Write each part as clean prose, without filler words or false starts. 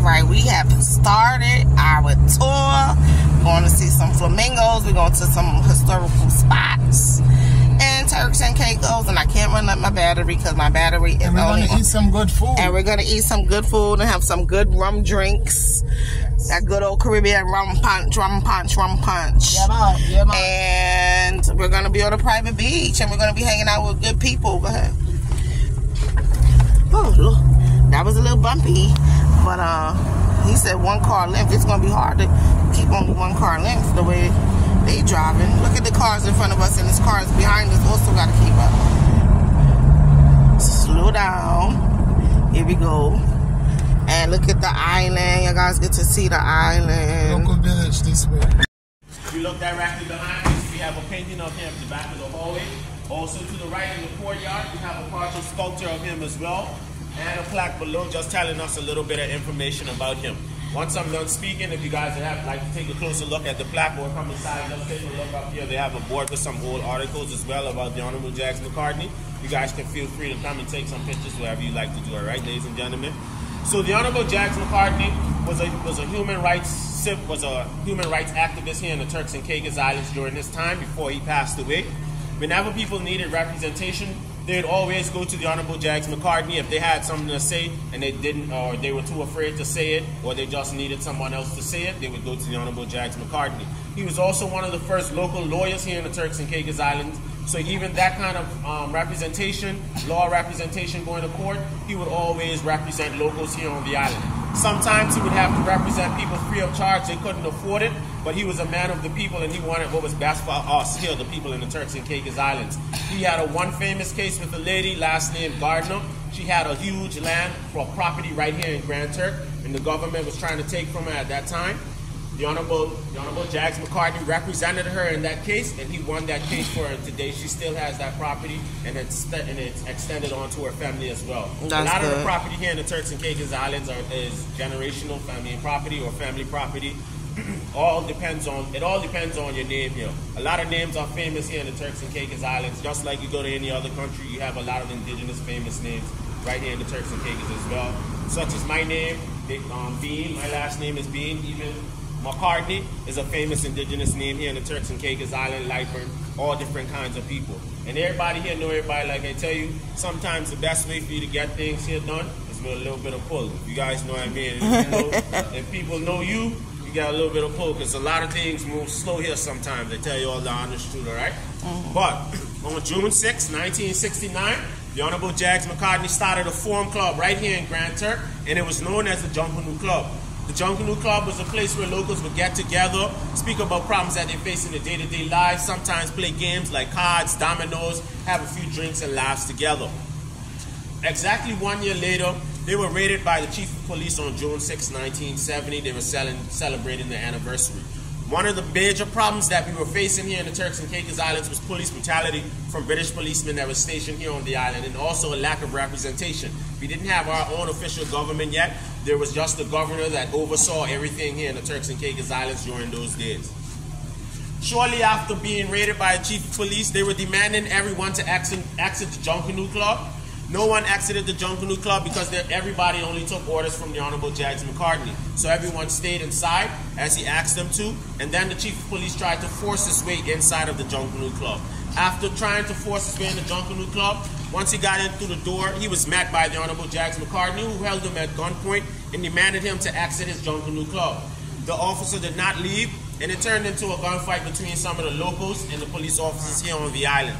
right, we have started our tour. Going to see some flamingos. We're going to some historical spots and Turks and Caicos, and I can't run up my battery because my battery is only. We're gonna eat some good food. And we're gonna eat some good food and have some good rum drinks. That good old Caribbean rum punch, rum punch, rum punch. Yeah, man. Yeah, man. And we're gonna be on a private beach, and we're gonna be hanging out with good people. Go ahead. Oh, look, that was a little bumpy, but he said 1 car length. It's gonna be hard to keep only 1 car length the way they driving. Look at the cars in front of us, and the cars behind us also got to keep up. Slow down. Here we go. And look at the island. You guys get to see the island. Local village this way. If you look directly behind us, we have a painting of him at the back of the hallway. Also to the right in the courtyard, we have a partial sculpture of him as well. And a plaque below just telling us a little bit of information about him. Once I'm done speaking, if you guys would like to take a closer look at the plaque or come inside, just take a look up here. They have a board with some old articles as well about the Honorable Jags McCartney. You guys can feel free to come and take some pictures, whatever you like to do, all right, ladies and gentlemen? So the Honorable Jags McCartney was a human rights activist here in the Turks and Caicos Islands during this time before he passed away. Whenever people needed representation, they'd always go to the Honorable Jags McCartney if they had something to say and they didn't, or they were too afraid to say it, or they just needed someone else to say it. They would go to the Honorable Jags McCartney. He was also one of the first local lawyers here in the Turks and Caicos Islands. So even that kind of representation, law representation going to court, he would always represent locals here on the island. Sometimes he would have to represent people free of charge. They couldn't afford it, but he was a man of the people and he wanted what was best for us here, the people in the Turks and Caicos Islands. He had one famous case with a lady, last name Gardner. She had a huge land for property right here in Grand Turk, and the government was trying to take from her at that time. The Honorable Jags McCartney represented her in that case, and he won that case for her. And today, she still has that property, and it's extended on to her family as well. A lot of the property here in the Turks and Caicos Islands is generational family property or family property. It all depends on your name here. A lot of names are famous here in the Turks and Caicos Islands. Just like you go to any other country, you have a lot of indigenous famous names right here in the Turks and Caicos as well. Such as my name, Bean. My last name is Bean. Even McCartney is a famous indigenous name here in the Turks and Caicos Island, Lightburn, all different kinds of people. And everybody here know everybody. Like I tell you, sometimes the best way for you to get things here done is with a little bit of pull. You guys know what I mean? If people know you, you got a little bit of pull, because a lot of things move slow here sometimes. They tell you all the honest truth, all right? But on June 6, 1969, the Honorable Jags McCartney started a forum club right here in Grand Turk, and it was known as the Junkanoo Club. The Junkanoo Club was a place where locals would get together, speak about problems that they face in their day-to-day lives, sometimes play games like cards, dominoes, have a few drinks and laughs together. Exactly 1 year later, they were raided by the Chief of Police on June 6, 1970. They were celebrating their anniversary. One of the major problems that we were facing here in the Turks and Caicos Islands was police brutality from British policemen that were stationed here on the island, and also a lack of representation. We didn't have our own official government yet. There was just the governor that oversaw everything here in the Turks and Caicos Islands during those days. Shortly after being raided by the Chief of Police, they were demanding everyone to exit the Junkanoo Club. No one exited the Junkanoo Club because everybody only took orders from the Honorable Jags McCartney. So everyone stayed inside as he asked them to, and then the Chief of Police tried to force his way inside of the Junkanoo Club. After trying to force his way in the Junkanoo Club, once he got in through the door, he was met by the Honorable Jags McCartney, who held him at gunpoint and demanded him to exit his Junkanoo Club. The officer did not leave, and it turned into a gunfight between some of the locals and the police officers here on the island.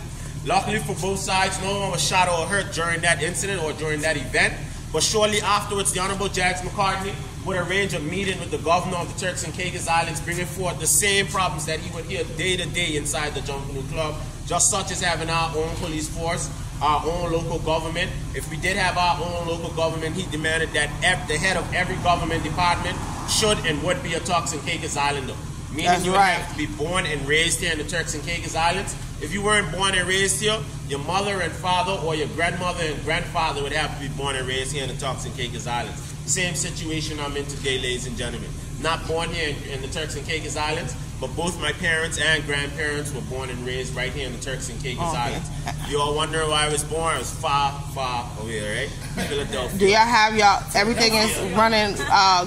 Luckily for both sides, no one was shot or hurt during that incident or during that event. But shortly afterwards, the Honorable Jags McCartney would arrange a meeting with the governor of the Turks and Caicos Islands, bringing forth the same problems that he would hear day to day inside the Junkanoo Club, just such as having our own police force, our own local government. If we did have our own local government, he demanded that the head of every government department should and would be a Turks and Caicos Islander. Meaning you would have to be born and raised here in the Turks and Caicos Islands. If you weren't born and raised here, your mother and father or your grandmother and grandfather would have to be born and raised here in the Turks and Caicos Islands. Same situation I'm in today, ladies and gentlemen. Not born here in the Turks and Caicos Islands, but both my parents and grandparents were born and raised right here in the Turks and Caicos Islands. You all wondering where I was born? I was far, far over here, right? Philadelphia. Do y'all have everything is running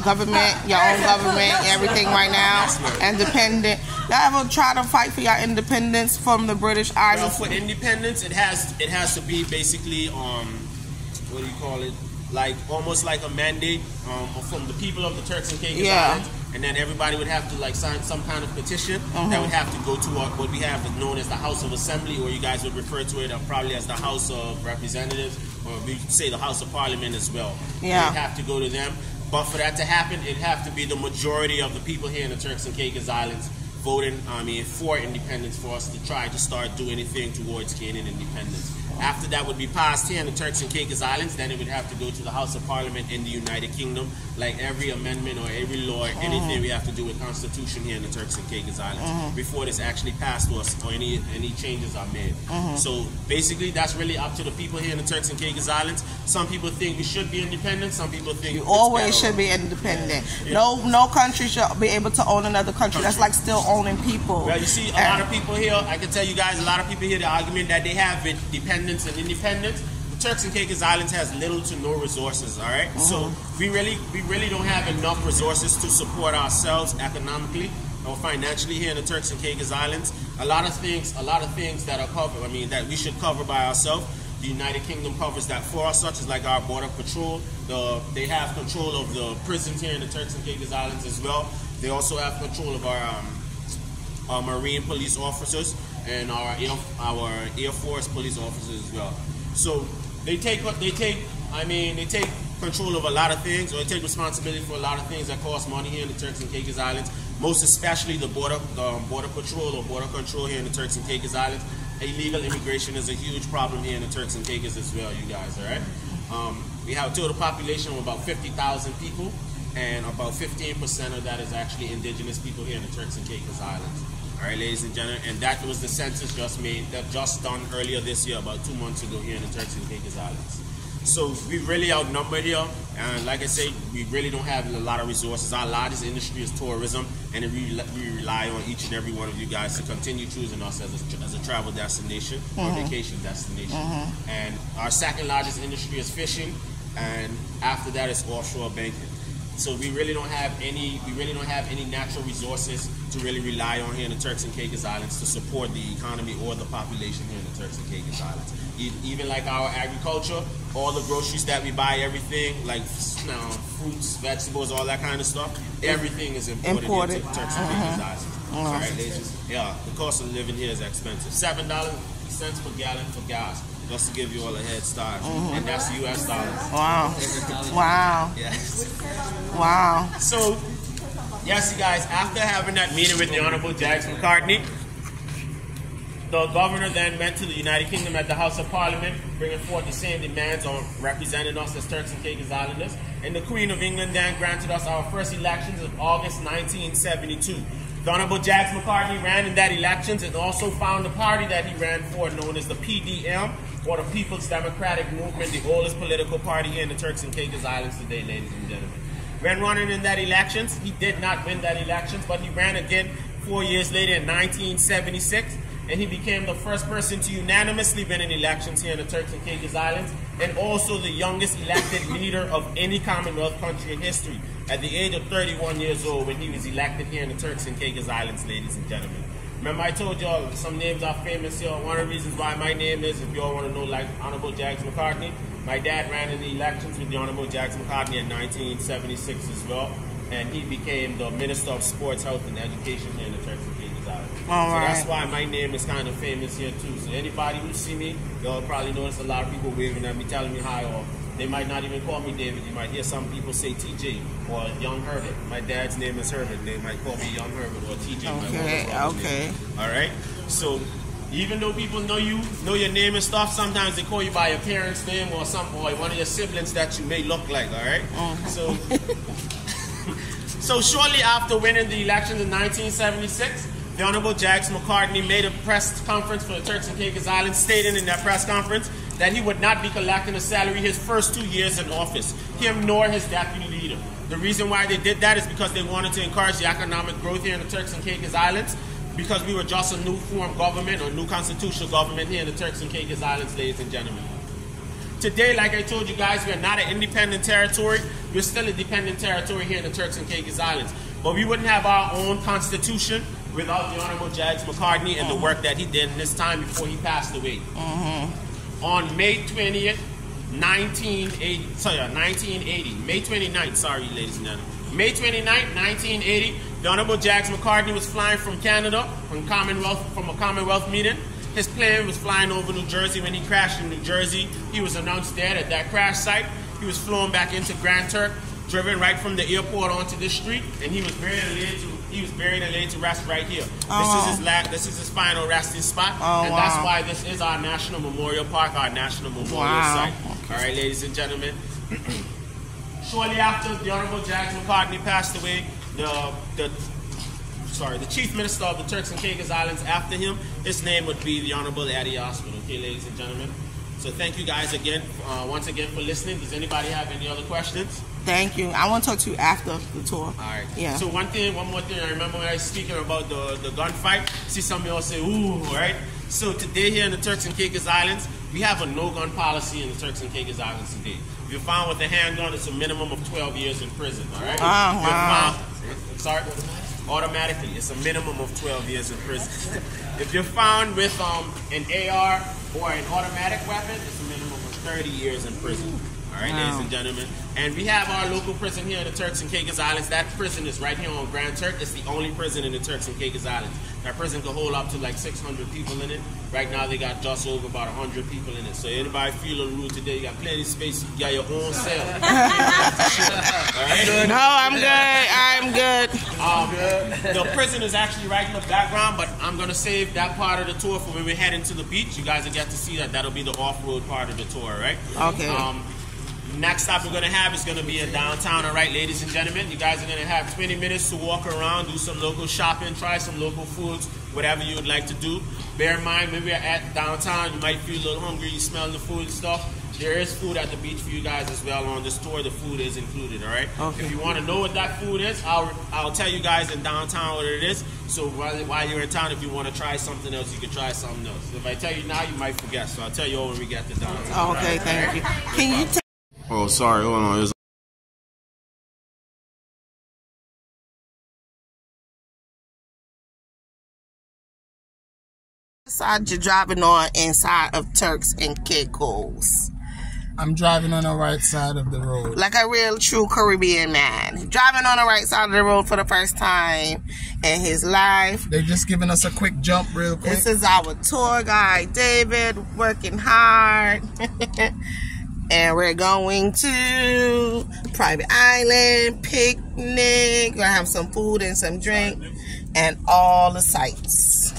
government, your own government, everything right now, independent? Y'all ever try to fight for your independence from the British Islands? Well, for independence, it has to be basically, what do you call it? Like almost like a mandate from the people of the Turks and Caicos Islands, and then everybody would have to like sign some kind of petition that would have to go to what we have known as the House of Assembly, or you guys would refer to it probably as the House of Representatives, or we say the House of Parliament as well. Yeah, it'd have to go to them. But for that to happen, it'd have to be the majority of the people here in the Turks and Caicos Islands voting, for independence for us to try to start doing anything towards gaining independence. After that would be passed here in the Turks and Caicos Islands, then it would have to go to the House of Parliament in the United Kingdom. Like every amendment or every law, anything we have to do with Constitution here in the Turks and Caicos Islands before this actually passed to us or any changes are made. So basically, that's really up to the people here in the Turks and Caicos Islands. Some people think we should be independent. Some people think you always should be independent. No country should be able to own another country. That's like still owning people. Well, you see, a lot of people here, I can tell you guys, a lot of people here, the argument that they have with dependence and independence. The Turks and Caicos Islands has little to no resources, all right? So we really don't have enough resources to support ourselves economically or financially here in the Turks and Caicos Islands. A lot of things that are covered, that we should cover by ourselves. The United Kingdom covers that for us, such as like our border patrol. They have control of the prisons here in the Turks and Caicos Islands as well. They also have control of our Marine police officers and our Air Force police officers as well. So they take control of a lot of things, or they take responsibility for a lot of things that cost money here in the Turks and Caicos Islands. Most especially the border patrol or border control here in the Turks and Caicos Islands. Illegal immigration is a huge problem here in the Turks and Caicos as well, you guys. All right. We have a total population of about 50,000 people, and about 15% of that is actually indigenous people here in the Turks and Caicos Islands. All right, ladies and gentlemen, and that was the census just done earlier this year, about 2 months ago here in the Turks and Caicos Islands. So we really outnumbered here, and like I said, we really don't have a lot of resources. Our largest industry is tourism, and we rely on each and every one of you guys to continue choosing us as a travel destination or vacation destination. And our second largest industry is fishing, and after that is offshore banking. So we really don't have any natural resources to really rely on here in the Turks and Caicos Islands to support the economy or the population here in the Turks and Caicos Islands. Even like our agriculture, all the groceries that we buy, everything like fruits, vegetables, all that kind of stuff, everything is imported into the Turks and Caicos Islands. All right, ladies. Yeah, the cost of living here is expensive. $7.50 per gallon for gas. Just to give you all a head start, and that's U.S. dollars. Wow. Wow. Yes. Wow. So, yes, you guys, after having that meeting with the Honorable G.A.A.B McCartney, the governor then went to the United Kingdom at the House of Parliament, bringing forth the same demands on representing us as Turks and Caicos Islanders. And the Queen of England then granted us our first elections of August 1972. The Honorable G.A.A.B McCartney ran in that elections and also found the party that he ran for, known as the PDM, or the People's Democratic Movement, the oldest political party here in the Turks and Caicos Islands today, ladies and gentlemen. When running in that elections, he did not win that elections, but he ran again 4 years later in 1976, and he became the first person to unanimously win in elections here in the Turks and Caicos Islands, and also the youngest elected leader of any Commonwealth country in history, at the age of 31 years old when he was elected here in the Turks and Caicos Islands, ladies and gentlemen. Remember I told y'all some names are famous here. One of the reasons why my name is, if y'all want to know, like Honorable G.A.A.B McCartney, my dad ran in the elections with the Honorable G.A.A.B McCartney in 1976 as well, and he became the Minister of Sports, Health, and Education here in the Turks and Caicos Islands. So that's why my name is kind of famous here too. So anybody who see me, y'all probably notice a lot of people waving at me, telling me hi, or they might not even call me David. You might hear some people say TJ or Young Herbert. My dad's name is Herbert. They might call me Young Herbert or TJ. Okay. All right. So even though people know your name and stuff, sometimes they call you by your parents' name or one of your siblings that you may look like. All right. So so shortly after winning the election in 1976, the Honorable G.A.A.B McCartney made a press conference for the Turks and Caicos Islands, stating in that press conference that he would not be collecting a salary his first 2 years in office, him nor his deputy leader. The reason why they did that is because they wanted to encourage the economic growth here in the Turks and Caicos Islands, because we were just a new form government, or new constitutional government here in the Turks and Caicos Islands, ladies and gentlemen. Today, like I told you guys, we are not an independent territory. We're still a dependent territory here in the Turks and Caicos Islands. But we wouldn't have our own constitution without the Honorable G.A.A.B. McCartney and the work that he did in this time before he passed away. On May 20th, 1980, May 29th, sorry, ladies and gentlemen. May 29th, 1980, the Honorable G.A.A.B. McCartney was flying from Canada, from a Commonwealth meeting. His plane was flying over New Jersey. When he crashed in New Jersey, he was announced dead at that crash site. He was flown back into Grand Turk, driven right from the airport onto this street, and he was buried and laid to rest right here. This is his final resting spot, and that's why this is our national memorial park, our national memorial site. All right, ladies and gentlemen. Shortly after the Honorable G.A.A.B. McCartney passed away, the Chief Minister of the Turks and Caicos Islands after him, his name would be the Honorable Eddie Osman. Okay, ladies and gentlemen. So thank you guys again, once again, for listening. Does anybody have any other questions? Thank you. I want to talk to you after the tour. All right. Yeah. So one more thing. I remember when I was speaking about the gunfight. See some of y'all say, ooh, right? So today here in the Turks and Caicos Islands, we have a no-gun policy in the Turks and Caicos Islands today. If you're found with a handgun, it's a minimum of 12 years in prison. All right. Automatically, it's a minimum of 12 years in prison. If you're found with an AR or an automatic weapon, it's a minimum of 30 years in prison. All right, ladies and gentlemen. And we have our local prison here in the Turks and Caicos Islands. That prison is right here on Grand Turk. It's the only prison in the Turks and Caicos Islands. That prison can hold up to like 600 people in it. Right now, they got just over about 100 people in it. So anybody feeling rude today, you got plenty of space. You got your own cell. All right? No, I'm good. The prison is actually right in the background, but I'm going to save that part of the tour for when we head into the beach. You guys will get to see that. That'll be the off-road part of the tour, right? Okay. Next stop we're going to have is going to be in downtown. All right, ladies and gentlemen, you guys are going to have 20 minutes to walk around, do some local shopping, try some local foods, whatever you would like to do. Bear in mind, when we're at downtown, you might feel a little hungry, you smell the food and stuff. There is food at the beach for you guys as well. On this tour, the food is included, all right? Okay. If you want to know what that food is, I'll tell you guys in downtown what it is. So while you're in town, if you want to try something else, you can try something else. If I tell you now, you might forget. So I'll tell you when we get to downtown. Okay, right? thank you. Can you Oh, sorry. Hold on. side you're driving on inside of Turks and Caicos? I'm driving on the right side of the road. Like a real true Caribbean man. Driving on the right side of the road for the first time in his life. They're just giving us a quick jump real quick. This is our tour guide, David, working hard. And we're going to private island, picnic. We're gonna have some food and some drink and all the sights.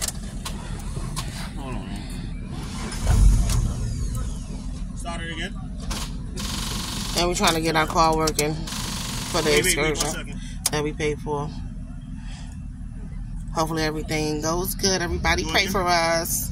Start it again. And we're trying to get our car working for the excursion that we paid for. Hopefully everything goes good. Everybody pray for us.